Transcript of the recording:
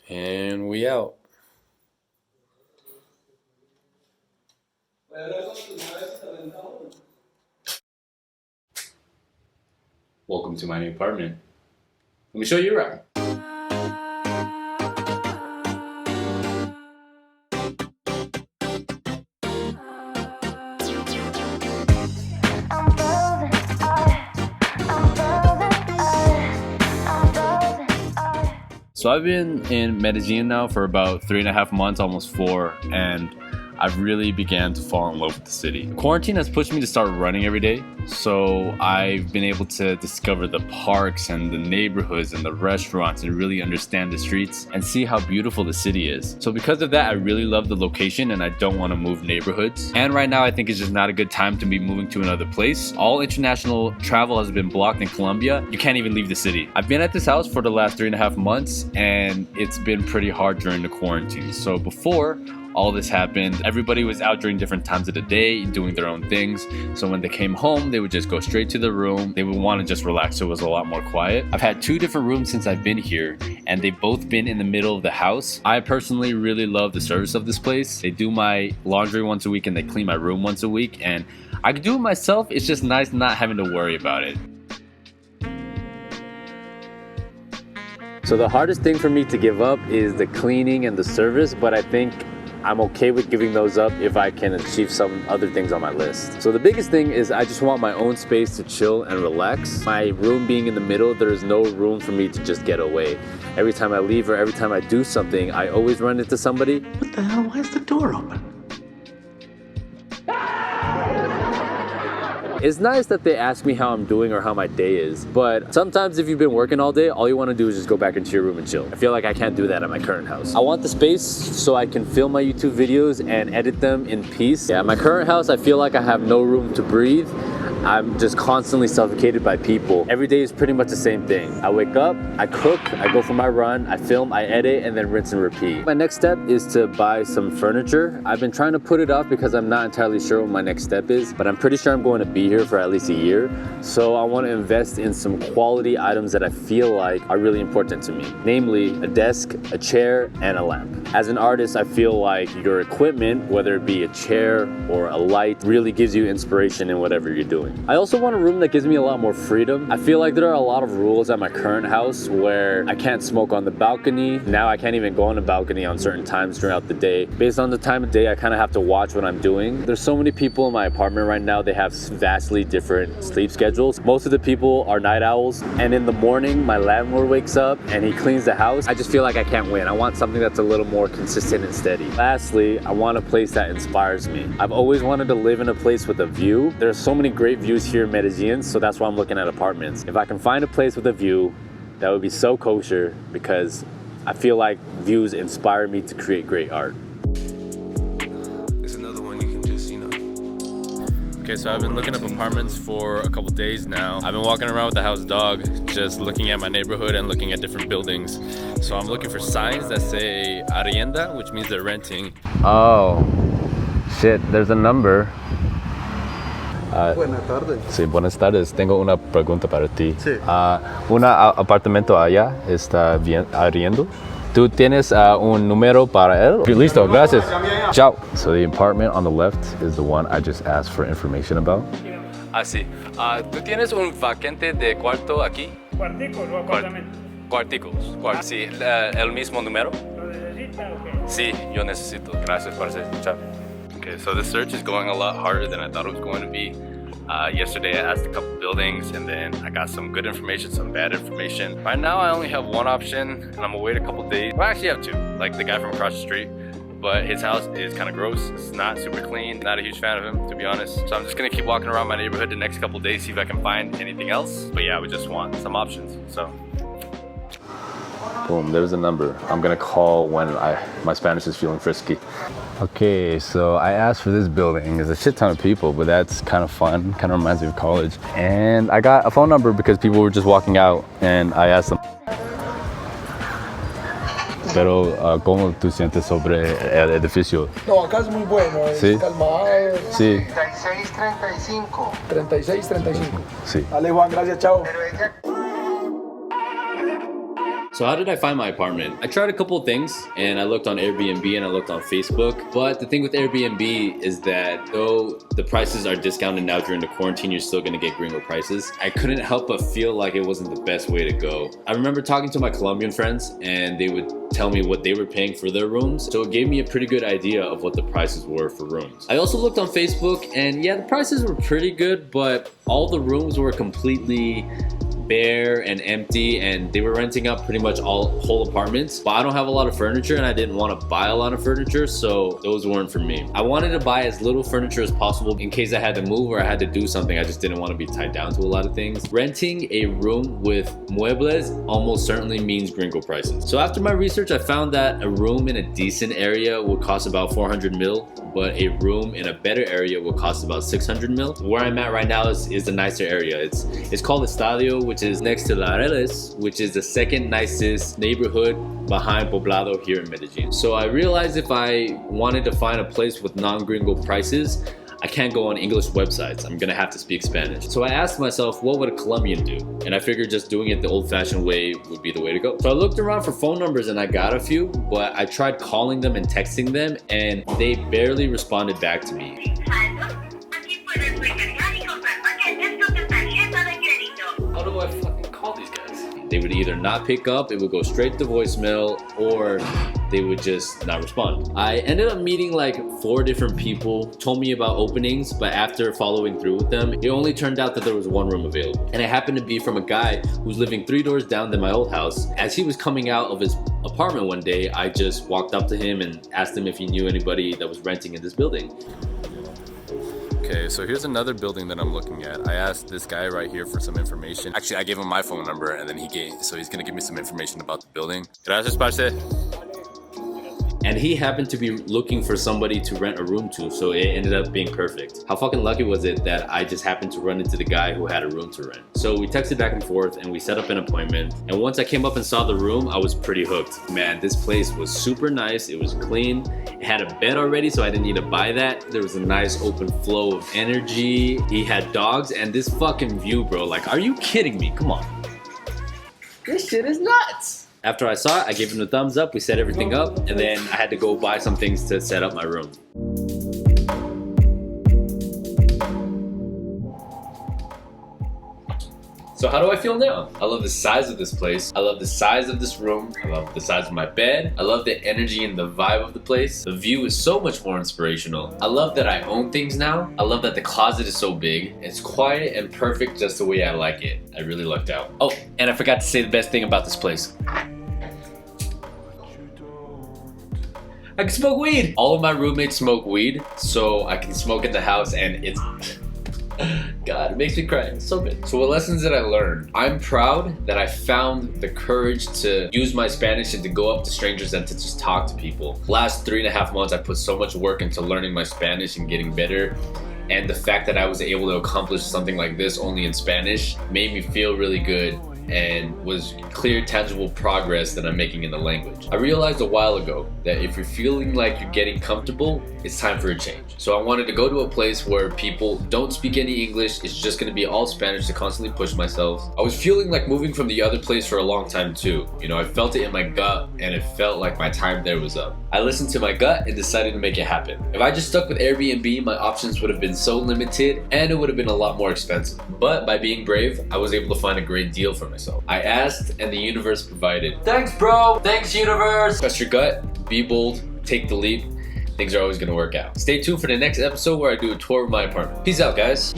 And we out. Welcome to my new apartment. Let me show you around. So I've been in Medellín now for about 3.5 months, almost 4, and I've really began to fall in love with the city. Quarantine has pushed me to start running every day, so I've been able to discover the parks and the neighborhoods and the restaurants and really understand the streets and see how beautiful the city is. So because of that, I really love the location and I don't want to move neighborhoods. And right now I think it's just not a good time to be moving to another place. All international travel has been blocked in Colombia. You can't even leave the city. I've been at this house for the last 3.5 months and it's been pretty hard during the quarantine. So before all this happened, everybody was out during different times of the day doing their own things. So when they came home, they would just go straight to the room. They would want to just relax, so it was a lot more quiet. I've had 2 different rooms since I've been here, and they've both been in the middle of the house. I personally really love the service of this place. They do my laundry once a week and they clean my room once a week, and I could do it myself. It's just nice not having to worry about it. So the hardest thing for me to give up is the cleaning and the service, but I think I'm okay with giving those up if I can achieve some other things on my list. So the biggest thing is I just want my own space to chill and relax. My room being in the middle, there is no room for me to just get away. Every time I leave or every time I do something, I always run into somebody. What the hell? Why is the door open? It's nice that they ask me how I'm doing or how my day is, but sometimes if you've been working all day, all you want to do is just go back into your room and chill. I feel like I can't do that at my current house. I want the space so I can film my YouTube videos and edit them in peace. Yeah, at my current house, I feel like I have no room to breathe. I'm just constantly suffocated by people. Every day is pretty much the same thing. I wake up, I cook, I go for my run, I film, I edit, and then rinse and repeat. My next step is to buy some furniture. I've been trying to put it off because I'm not entirely sure what my next step is, but I'm pretty sure I'm going to be here for at least a year. So I want to invest in some quality items that I feel like are really important to me. Namely, a desk, a chair, and a lamp. As an artist, I feel like your equipment, whether it be a chair or a light, really gives you inspiration in whatever you're doing. I also want a room that gives me a lot more freedom. I feel like there are a lot of rules at my current house where I can't smoke on the balcony. Now I can't even go on the balcony on certain times throughout the day. Based on the time of day, I kind of have to watch what I'm doing. There's so many people in my apartment right now, they have vastly different sleep schedules. Most of the people are night owls, and in the morning, my landlord wakes up and he cleans the house. I just feel like I can't win. I want something that's a little more consistent and steady. Lastly, I want a place that inspires me. I've always wanted to live in a place with a view. There are so many great views here in Medellín, so that's why I'm looking at apartments. If I can find a place with a view, that would be so kosher because I feel like views inspire me to create great art. It's another one you can just, Okay, so I've been looking up apartments for a couple days now. I've been walking around with the house dog, just looking at my neighborhood and looking at different buildings. So I'm looking for signs that say arrienda, which means they're renting. Oh, shit, there's a number. Buenas tardes. Sí, buenas tardes. Tengo una pregunta para ti. Sí. Un apartamento allá está bien arriendo. ¿Tú tienes un número para él? Listo, gracias. Ciao. So the apartment on the left is the one I just asked for information about. Sí. ¿Tú tienes un vacante de cuarto aquí? ¿Cuarticos o apartamento? Cuarticos. Sí, el mismo número. ¿Lo necesita o qué? Sí, yo necesito. Gracias, parce. Ciao. Okay, so the search is going a lot harder than I thought it was going to be. Yesterday I asked a couple buildings and then I got some good information, some bad information. Right now I only have one option and I'm gonna wait a couple days. Well, I actually have 2, like the guy from across the street. But his house is kind of gross. It's not super clean. Not a huge fan of him, to be honest. So I'm just gonna keep walking around my neighborhood the next couple days, see if I can find anything else. But yeah, we just want some options, so. Boom, there's a number. I'm gonna call when my Spanish is feeling frisky. Okay, so I asked for this building. There's a shit ton of people, but that's kind of fun. Kind of reminds me of college. And I got a phone number because people were just walking out and I asked them. Pero, ¿cómo tú sientes sobre el edificio? No, acá es muy bueno, es ¿Sí? calmado. Sí. 36-35. 36-35. Sí. Dale, Juan, gracias, chao. So how did I find my apartment? I tried a couple of things and I looked on Airbnb and I looked on Facebook. But the thing with Airbnb is that though the prices are discounted now during the quarantine, you're still gonna get gringo prices. I couldn't help but feel like it wasn't the best way to go. I remember talking to my Colombian friends and they would tell me what they were paying for their rooms. So it gave me a pretty good idea of what the prices were for rooms. I also looked on Facebook and yeah, the prices were pretty good, but all the rooms were completely bare and empty and they were renting out pretty much whole apartments. But I don't have a lot of furniture and I didn't want to buy a lot of furniture, so those weren't for me. I wanted to buy as little furniture as possible in case I had to move or I had to do something. I just didn't want to be tied down to a lot of things. Renting a room with muebles almost certainly means gringo prices. So after my research, I found that a room in a decent area would cost about 400 mil, but a room in a better area will cost about 600 mil. Where I'm at right now is the nicer area. It's called Estadio, which is next to Artlist, which is the second nicest neighborhood behind Poblado here in Medellín. So I realized if I wanted to find a place with non-gringo prices, I can't go on English websites. I'm gonna have to speak Spanish. So I asked myself, what would a Colombian do? And I figured just doing it the old-fashioned way would be the way to go. So I looked around for phone numbers and I got a few, but I tried calling them and texting them and they barely responded back to me. How do I fucking call these guys? They would either not pick up, it would go straight to voicemail, or they would just not respond. I ended up meeting like 4 different people, told me about openings, but after following through with them, it only turned out that there was 1 room available. And it happened to be from a guy who's living 3 doors down than my old house. As he was coming out of his apartment one day, I just walked up to him and asked him if he knew anybody that was renting in this building. Okay, so here's another building that I'm looking at. I asked this guy right here for some information. Actually, I gave him my phone number and then he's gonna give me some information about the building. Gracias, parce. And he happened to be looking for somebody to rent a room to, so it ended up being perfect. How fucking lucky was it that I just happened to run into the guy who had a room to rent? So we texted back and forth and we set up an appointment. And once I came up and saw the room, I was pretty hooked. Man, this place was super nice. It was clean. It had a bed already, so I didn't need to buy that. There was a nice open flow of energy. He had dogs and this fucking view, bro. Like, are you kidding me? Come on. This shit is nuts. After I saw it, I gave him the thumbs up, we set everything up, and then I had to go buy some things to set up my room. So how do I feel now? I love the size of this place. I love the size of this room. I love the size of my bed. I love the energy and the vibe of the place. The view is so much more inspirational. I love that I own things now. I love that the closet is so big. It's quiet and perfect just the way I like it. I really lucked out. Oh, and I forgot to say the best thing about this place. I can smoke weed. All of my roommates smoke weed, so I can smoke in the house and it's... God, it makes me cry. It's so good. So what lessons did I learn? I'm proud that I found the courage to use my Spanish and to go up to strangers and to just talk to people. Last 3.5 months, I put so much work into learning my Spanish and getting better. And the fact that I was able to accomplish something like this only in Spanish made me feel really good and was clear, tangible progress that I'm making in the language. I realized a while ago that if you're feeling like you're getting comfortable, it's time for a change. So I wanted to go to a place where people don't speak any English, it's just gonna be all Spanish to constantly push myself. I was feeling like moving from the other place for a long time too. You know, I felt it in my gut and it felt like my time there was up. I listened to my gut and decided to make it happen. If I just stuck with Airbnb, my options would have been so limited and it would have been a lot more expensive. But by being brave, I was able to find a great deal for myself. I asked and the universe provided. Thanks, bro. Thanks, universe. Trust your gut, be bold, take the leap. Things are always gonna work out. Stay tuned for the next episode where I do a tour of my apartment. Peace out, guys.